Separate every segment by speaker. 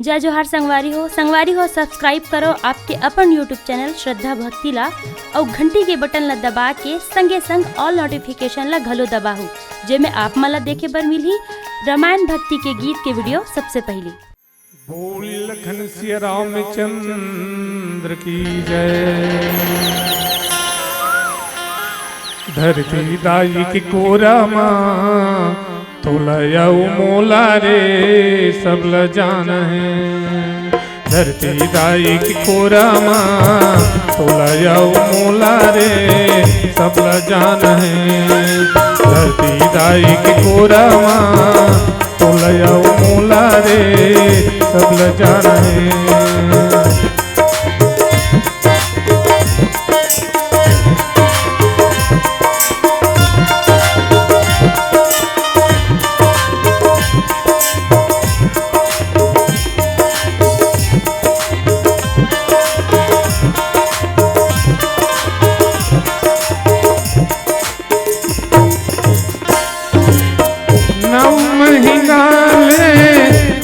Speaker 1: जय जोहार संगवारी हो सब्सक्राइब करो आपके अपन यूट्यूब चैनल श्रद्धा भक्ति ला और घंटी के बटन ला दबा के संगे संग ऑल नोटिफिकेशन ला घलो दबाहू जेमे आप मला देखे बर मिलही रामायण भक्ति के गीत के वीडियो सबसे पहले।
Speaker 2: बोल लखन सिया रामचंद्र की जय। धरती दाई की कोरा माँ तोलया मोला रे सब ल जान है। धरती दाई की कोरा माँ तोलया मोला रे सब ल जान है। धरती दाई की कोरा माँ तोलया मोला रे सब ल जान है।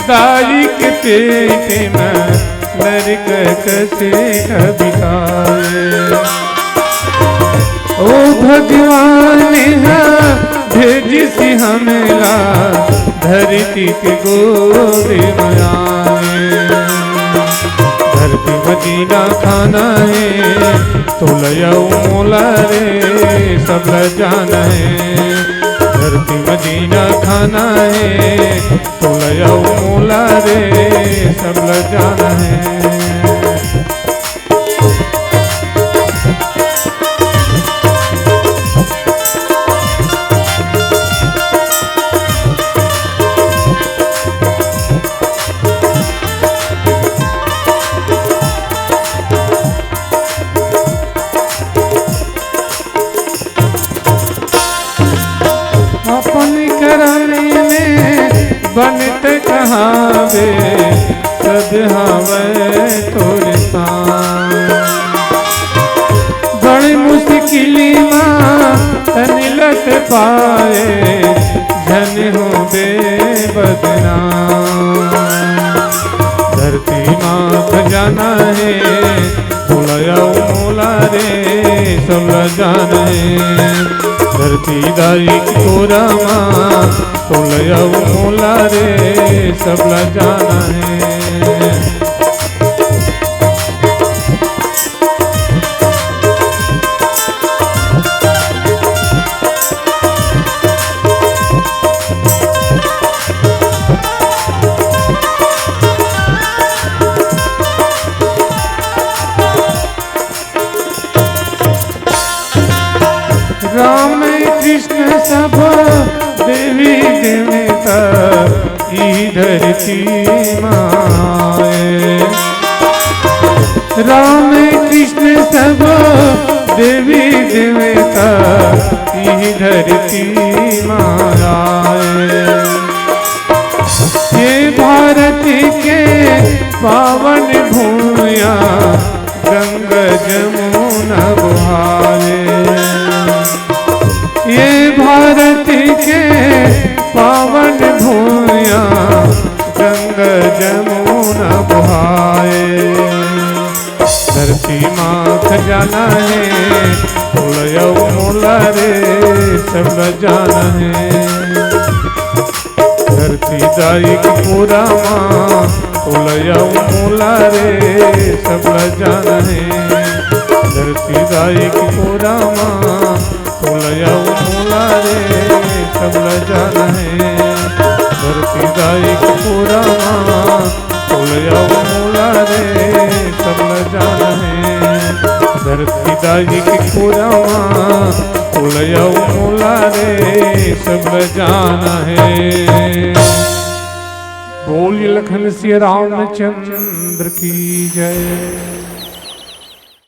Speaker 2: दाई के पेटे में नरक कसे बिताए। ओ भगवान भेजी सी हमला धरती के गोद में आए। धरती मदीना खाना है तोलया मोला रे सब ल जाना है। धरती मदीना खाना है तोलया मोला रे सब ल जाना है। बनत कहावे सदहावे तोरे पान। बड़ी मुश्किली माँ तनिलत पाए जन हो बे बदनाम। धरती माँ खजाना है तोलया मोला रे सब ल जाना है। धरती दाई की कोरा माँ तोलया मोला रे सब ल जाना है। राम कृष्ण सब देवी देवता ई धरती माए। राम कृष्ण सब देवी देवता ई धरती माए। ये भारत के पावन भूमिया गंगा जमुना बहाए। ये भारत के पावन भूमिया गंगा जमुना बहाए। धरती माँ खजाना है तोलया मोला रे सब ल जाना है। धरती दाई की पूरा माँ तोलया मोला रे सब ल जाना है। धरती दाई की पूरा माँ तोलया मोला रे सब ल जाना है। धरती दाई की पूरा माँ तोलया मोला रे सब ल जाना है। धरती दाई की पूरा माँ तोलया मोला रे सब ल जाना है। बोल लखन सिया रामचंद्र की जय।